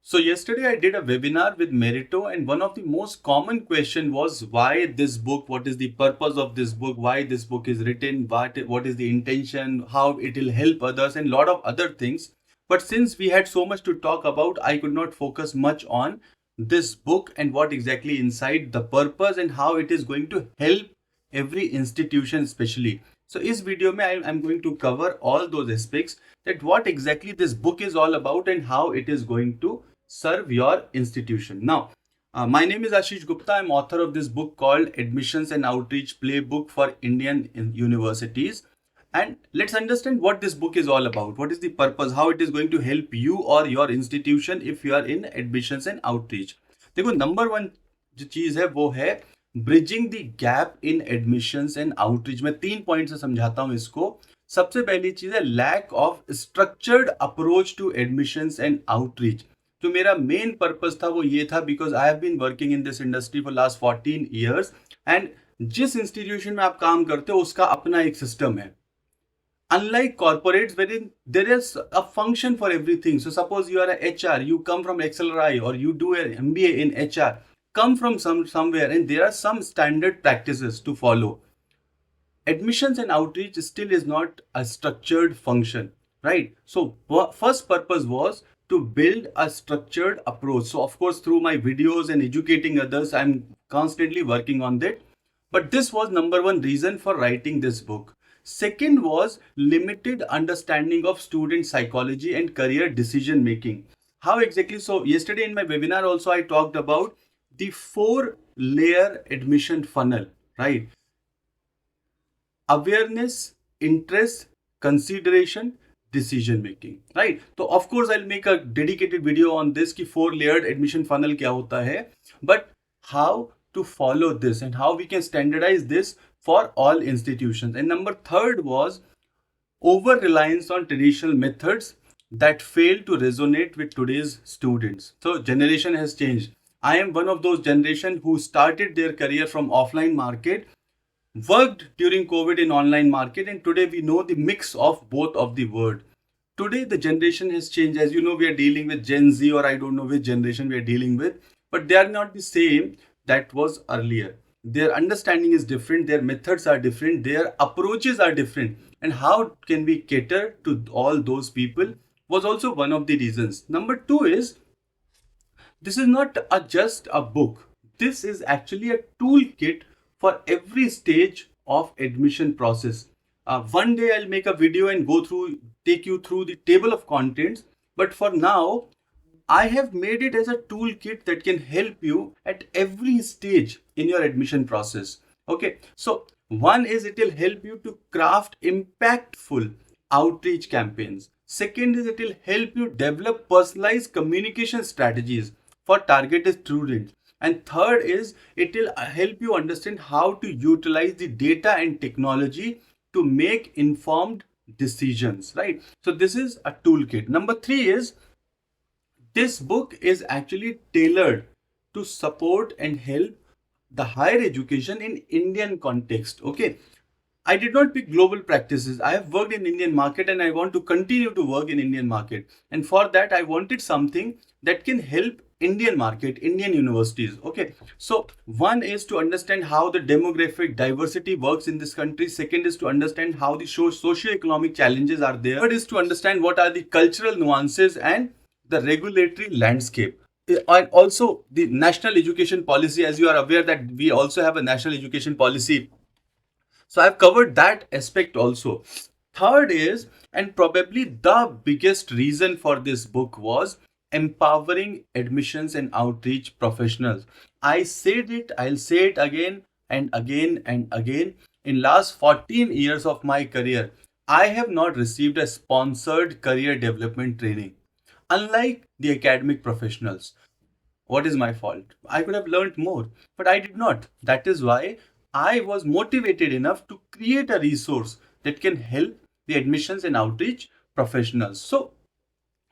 So yesterday I did a webinar with Merito, and one of the most common question was why this book, what is the purpose of this book, why this book is written, what is the intention, how it will help others, and lot of other things. But since we had so much to talk about, I could not focus much on this book and what exactly inside the purpose and how it is going to help every institution especially. So इस video में I am going to cover all those aspects that what exactly this book is all about and how it is going to serve your institution. Now, my name is Ashish Gupta. I'm author of this book called Admissions and Outreach Playbook for Indian Universities. And let's understand what this book is all about. What is the purpose? How it is going to help you or your institution if you are in admissions and outreach. देखो number one जो चीज है वो है bridging the gap in admissions and outreach. मैं 3 point से समझाता हूं इसको. सबसे पहली चीज है lack of structured approach to admissions and outreach. जो मेरा मेन पर्पस था वो ये था because I have been working in this industry for last 14 years and जिस इंस्टीट्यूशन में आप काम करते हो उसका अपना एक सिस्टम है. Unlike corporates wherein there is a function for everything. So suppose you are a HR, you come from XLRI or you do an MBA in HR, come from somewhere and there are some standard practices to follow. Admissions and outreach still is not a structured function, right? So first purpose was to build a structured approach. So of course through my videos and educating others, I'm constantly working on that. But this was number one reason for writing this book. Second was limited understanding of student psychology and career decision making. How exactly? So yesterday in my webinar also I talked about the 4-layer admission funnel, right? Awareness, interest, consideration, decision making, right? So of course I'll make a dedicated video on this कि 4-layered admission funnel क्या होता है, but how to follow this and how we can standardize this for all institutions. And number third was over reliance on traditional methods that fail to resonate with today's students. So generation has changed. I am one of those generation who started their career from offline market, worked during COVID in online market, and today we know the mix of both of the world. Today the generation has changed. As you know, we are dealing with Gen Z, or I don't know which generation we are dealing with, but they are not the same that was earlier. Their understanding is different, their methods are different, their approaches are different, and how can we cater to all those people was also one of the reasons. Number two is this is not just a book. This is actually a toolkit for every stage of admission process. One day I'll make a video and take you through the table of contents, but for now I have made it as a toolkit that can help you at every stage in your admission process. Okay, so one is it will help you to craft impactful outreach campaigns. Second is it will help you develop personalized communication strategies for targeted students. And third is it will help you understand how to utilize the data and technology to make informed decisions, right? So this is a toolkit. Number three is this book is actually tailored to support and help the higher education in Indian context. Okay, I did not pick global practices. I have worked in Indian market and I want to continue to work in Indian market. And for that, I wanted something that can help Indian market, Indian universities. Okay, so one is to understand how the demographic diversity works in this country. Second is to understand how the socio-economic challenges are there. Third is to understand what are the cultural nuances and the regulatory landscape. And also the national education policy, as you are aware that we also have a national education policy. So I've covered that aspect also. Third is, and probably the biggest reason for this book was empowering admissions and outreach professionals. I said it, I'll say it again and again and again. In last 14 years of my career, I have not received a sponsored career development training. Unlike the academic professionals. What is my fault? I could have learned more, but I did not. That is why I was motivated enough to create a resource that can help the admissions and outreach professionals. So,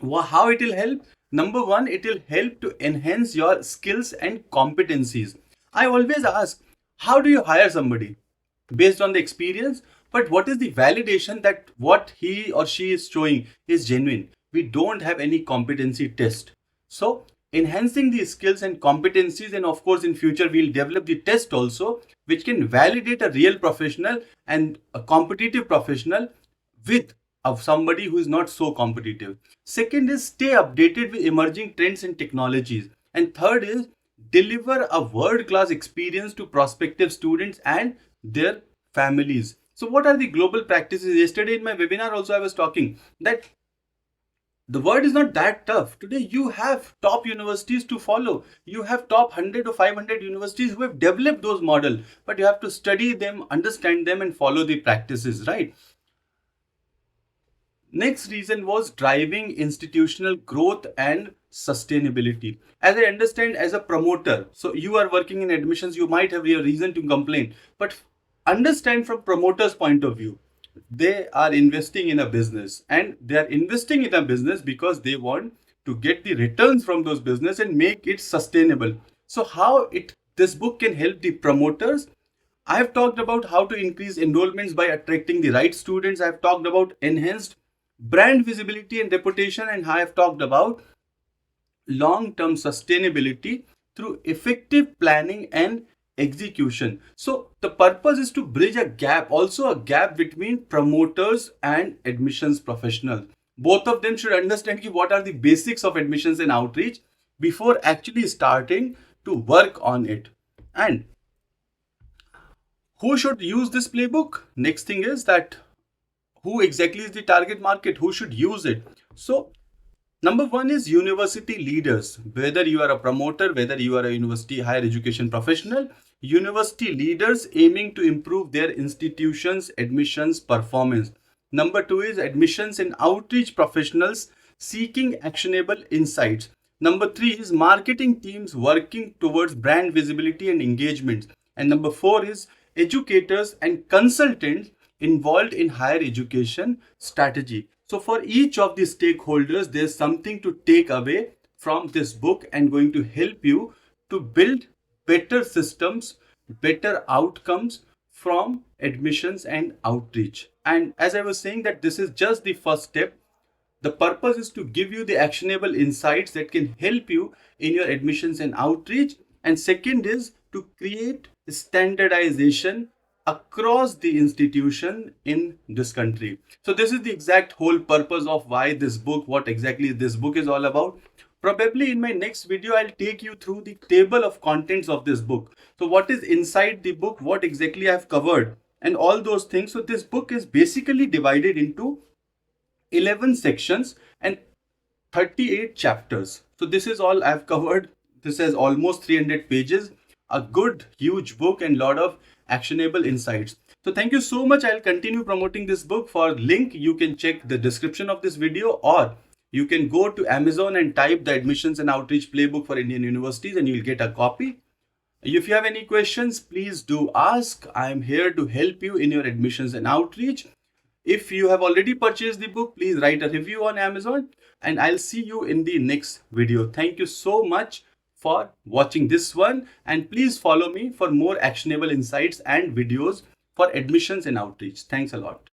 how it will help? Number one, it will help to enhance your skills and competencies. I always ask, how do you hire somebody? Based on the experience, but what is the validation that what he or she is showing is genuine? We don't have any competency test. So enhancing the skills and competencies, and of course in future we'll develop the test also which can validate a real professional and a competitive professional with of somebody who is not so competitive. Second is stay updated with emerging trends and technologies. And third is deliver a world-class experience to prospective students and their families. So what are the global practices? Yesterday in my webinar also I was talking that the world is not that tough. Today you have top universities to follow. You have top 100 or 500 universities who have developed those models, but you have to study them, understand them and follow the practices, right? Next reason was driving institutional growth and sustainability. As I understand, as a promoter, so you are working in admissions, you might have a reason to complain, but understand from promoter's point of view, they are investing in a business and they are investing in a business because they want to get the returns from those business and make it sustainable. So how this book can help the promoters? I have talked about how to increase enrollments by attracting the right students. I have talked about enhanced brand visibility and reputation, and I have talked about long-term sustainability through effective planning and execution. So the purpose is to bridge a gap, also a gap between promoters and admissions professionals. Both of them should understand what are the basics of admissions and outreach before actually starting to work on it. And who should use this playbook? Next thing is that who exactly is the target market? Who should use it? So number one is university leaders. Whether you are a promoter, whether you are a university higher education professional, university leaders aiming to improve their institution's admissions performance. Number two is admissions and outreach professionals seeking actionable insights. Number three is marketing teams working towards brand visibility and engagement. And number four is educators and consultants involved in higher education strategy. So for each of the stakeholders, there's something to take away from this book and going to help you to build better systems, better outcomes from admissions and outreach. And as I was saying that this is just the first step. The purpose is to give you the actionable insights that can help you in your admissions and outreach. And second is to create standardization across the institution in this country. So this is the exact whole purpose of why this book, what exactly this book is all about. Probably in my next video, I'll take you through the table of contents of this book. So what is inside the book, what exactly I've covered and all those things. So this book is basically divided into 11 sections and 38 chapters. So this is all I've covered. This has almost 300 pages, a good huge book and lot of actionable insights. So thank you so much. I'll continue promoting this book. For link, you can check the description of this video, or you can go to Amazon and type the admissions and outreach playbook for Indian universities and you'll get a copy. If you have any questions, please do ask. I'm here to help you in your admissions and outreach. If you have already purchased the book, please write a review on Amazon and I'll see you in the next video. Thank you so much for watching this one, and please follow me for more actionable insights and videos for admissions and outreach. Thanks a lot.